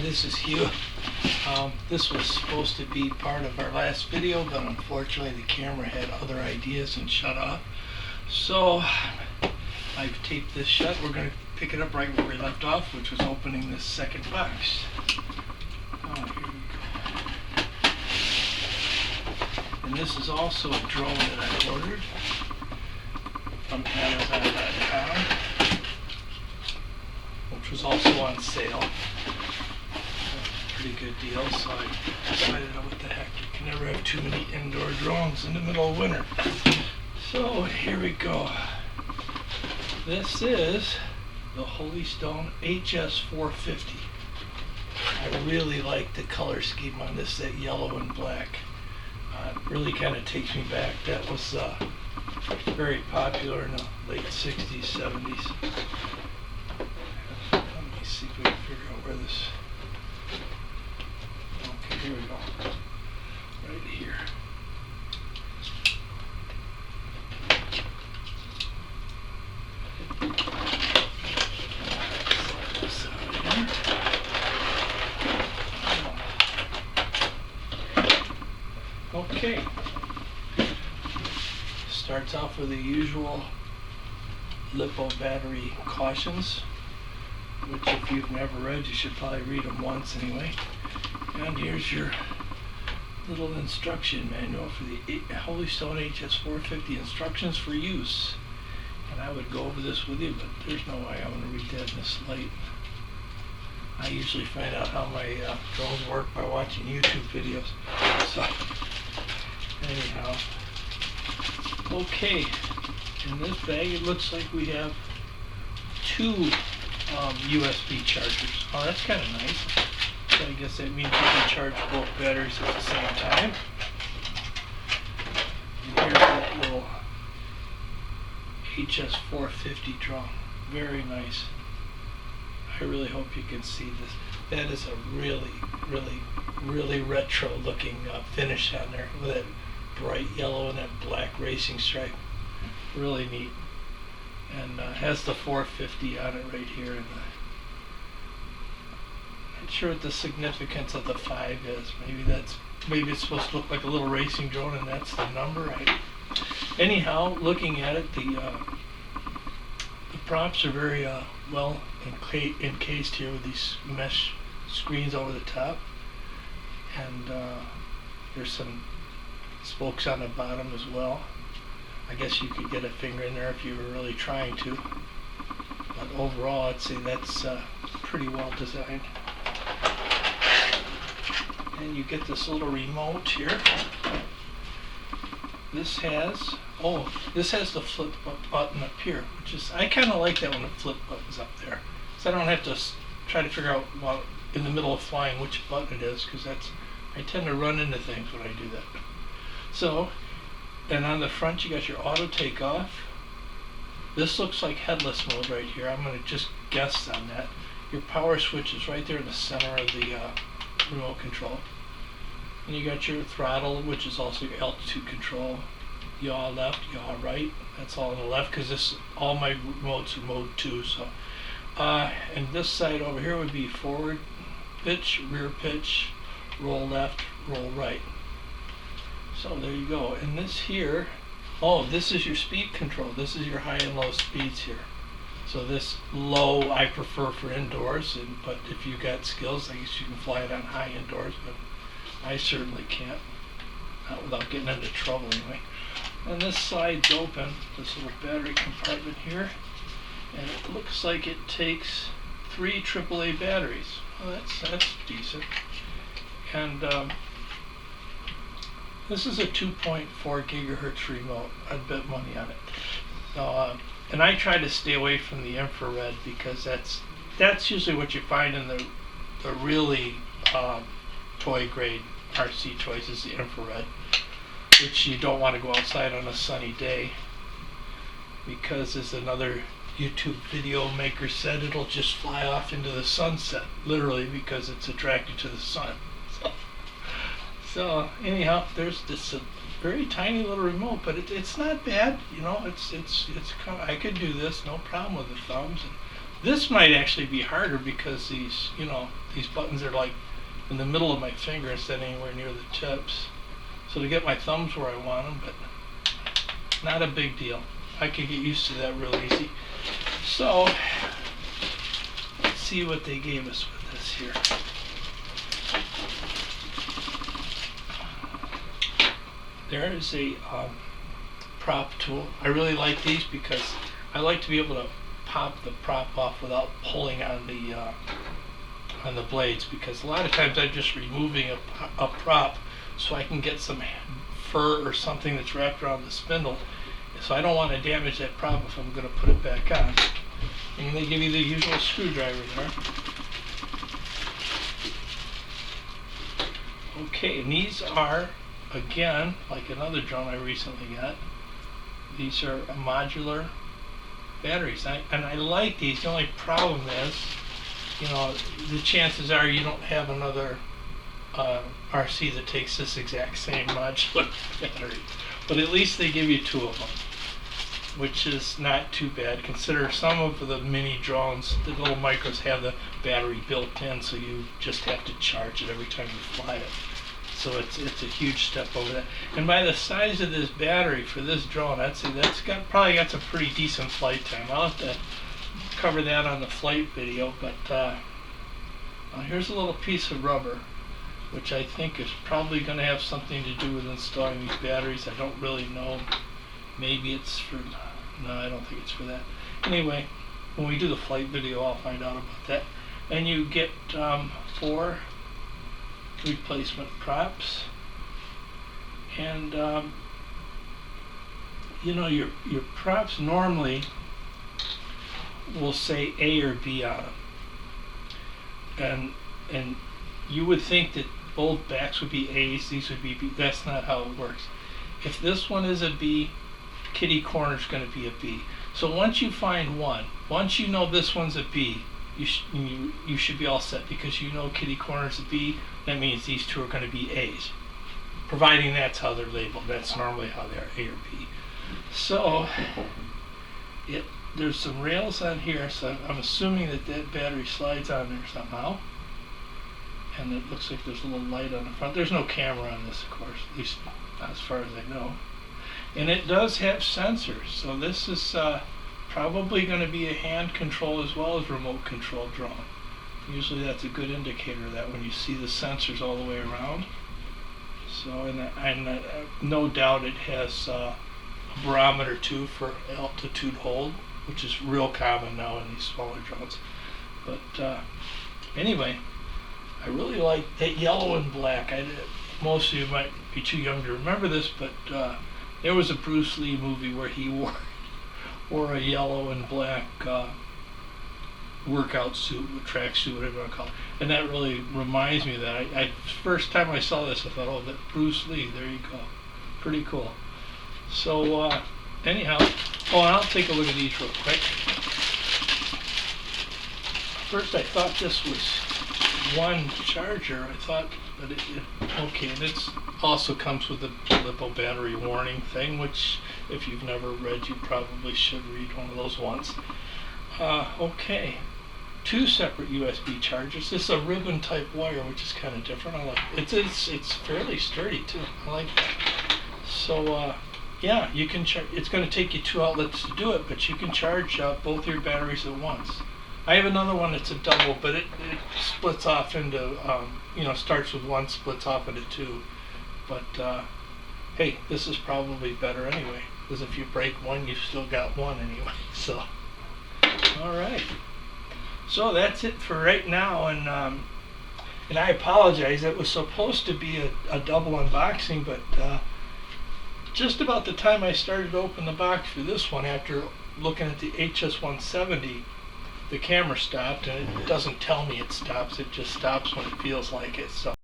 this is Hugh. This was supposed to be part of our last video, but unfortunately the camera had other ideas and shut off. So I've taped this shut. We're going to pick it up right where we left off, which was opening this second box. Here we go. And this is also a drone that I ordered from Amazon.com, which was also on sale. Pretty good deal, so I decided, oh, what the heck, you can never have too many indoor drones in the middle of winter. So here we go. This is the Holystone HS450. I really like the color scheme on this, that yellow and black. It really kind of takes me back. That was very popular in the late 60s, 70s. Let me see if we can figure out where this... Okay, here we go. Right here. Okay. Starts off with the usual LiPo battery cautions, which if you've never read, you should probably read them once anyway. And here's your little instruction manual for the Holystone HS450 instructions for use. And I would go over this with you, but there's no way I'm going to read that in this light. I usually find out how my drones work by watching YouTube videos. So, anyhow. Okay, in this bag it looks like we have two USB chargers. Oh, that's kind of nice. So I guess that means you can charge both batteries at the same time. And here's that little HS450 drone. Very nice. I really hope you can see this. That is a really retro looking finish on there with that bright yellow and that black racing stripe. Really neat. And has the 450 on it right here. And not sure what the significance of the 5 is. Maybe it's supposed to look like a little racing drone, and that's the number. Anyhow, looking at it, the props are very well encased here with these mesh screens over the top, and there's some spokes on the bottom as well. I guess you could get a finger in there if you were really trying to, but overall I'd say that's pretty well designed. And you get this little remote here. This has the flip button up here, which is, I kind of like that when the flip button's up there, so I don't have to try to figure out while in the middle of flying which button it is, because I tend to run into things when I do that. So, and on the front you got your auto takeoff. This looks like headless mode right here. I'm going to just guess on that. Your power switch is right there in the center of the remote control. And you got your throttle, which is also your altitude control. Yaw left, yaw right. That's all on the left, because all my remotes are mode 2. So, and this side over here would be forward pitch, rear pitch, roll left, roll right. So there you go. And this here, this is your speed control. This is your high and low speeds here. So this low I prefer for indoors, but if you got skills, I guess you can fly it on high indoors, but I certainly can't, not without getting into trouble anyway. And this slides open, this little battery compartment here, and it looks like it takes 3 AAA batteries. Well, that's decent. And this is a 2.4 gigahertz remote. I'd bet money on it. And I try to stay away from the infrared, because that's usually what you find in the really toy grade RC toys, is the infrared, which you don't want to go outside on a sunny day, because as another YouTube video maker said, it'll just fly off into the sunset, literally, because it's attracted to the sun. So anyhow, there's this very tiny little remote, but it's not bad, you know. It's I could do this, no problem with the thumbs, and This might actually be harder because these buttons are like in the middle of my finger instead of anywhere near the tips. So to get my thumbs where I want them, but not a big deal. I could get used to that real easy. So let's see what they gave us with this here. There is a prop tool. I really like these because I like to be able to pop the prop off without pulling on the blades, because a lot of times I'm just removing a prop so I can get some fur or something that's wrapped around the spindle. So I don't want to damage that prop if I'm going to put it back on. And they give you the usual screwdriver there. Okay, and these are, again, like another drone I recently got, these are modular batteries. And I like these. The only problem is, the chances are you don't have another RC that takes this exact same modular battery. But at least they give you two of them, which is not too bad. Consider some of the mini drones, the little micros, have the battery built in, so you just have to charge it every time you fly it. So it's a huge step over that. And by the size of this battery for this drone, I'd say that's probably got some pretty decent flight time. I'll have to cover that on the flight video, but here's a little piece of rubber, which I think is probably going to have something to do with installing these batteries. I don't really know. Maybe it's for, no, I don't think it's for that. Anyway, when we do the flight video, I'll find out about that. And you get 4 replacement props, and your props normally will say A or B on them, and you would think that both backs would be A's, these would be B. That's not how it works. If this one is a B, kitty corner is going to be a B. So once you find one, once you know this one's a B, you should be all set, because kitty corner is a B. That means these two are going to be A's, providing that's how they're labeled. That's normally how they are, A or B. So there's some rails on here, so I'm assuming that battery slides on there somehow. And it looks like there's a little light on the front. There's no camera on this, of course, at least as far as I know. And it does have sensors, so this is probably going to be a hand control as well as remote control drone. Usually that's a good indicator of that when you see the sensors all the way around. So, and no doubt it has a barometer too for altitude hold, which is real common now in these smaller drones. But anyway, I really like that yellow and black. Most of you might be too young to remember this, but there was a Bruce Lee movie where he wore a yellow and black workout suit, track suit, whatever you want to call it. And that really reminds me of that. First time I saw this, I thought, oh, that Bruce Lee, there you go. Pretty cool. So anyhow, and I'll take a look at these real quick. First I thought this was one charger. I thought that okay, and it also comes with a LiPo battery warning thing, which if you've never read, you probably should read one of those once. Okay, 2 separate USB chargers. This is a ribbon type wire, which is kind of different. I like it. It's fairly sturdy too. I like that. So yeah, you can charge. It's going to take you 2 outlets to do it, but you can charge both your batteries at once. I have another one that's a double, but it splits off into, starts with 1, splits off into 2. But hey, this is probably better anyway, because if you break one, you've still got one anyway. So, all right. So that's it for right now, and I apologize. It was supposed to be a double unboxing, but just about the time I started to open the box for this one, after looking at the HS170, the camera stopped, and it doesn't tell me it stops. It just stops when it feels like it. So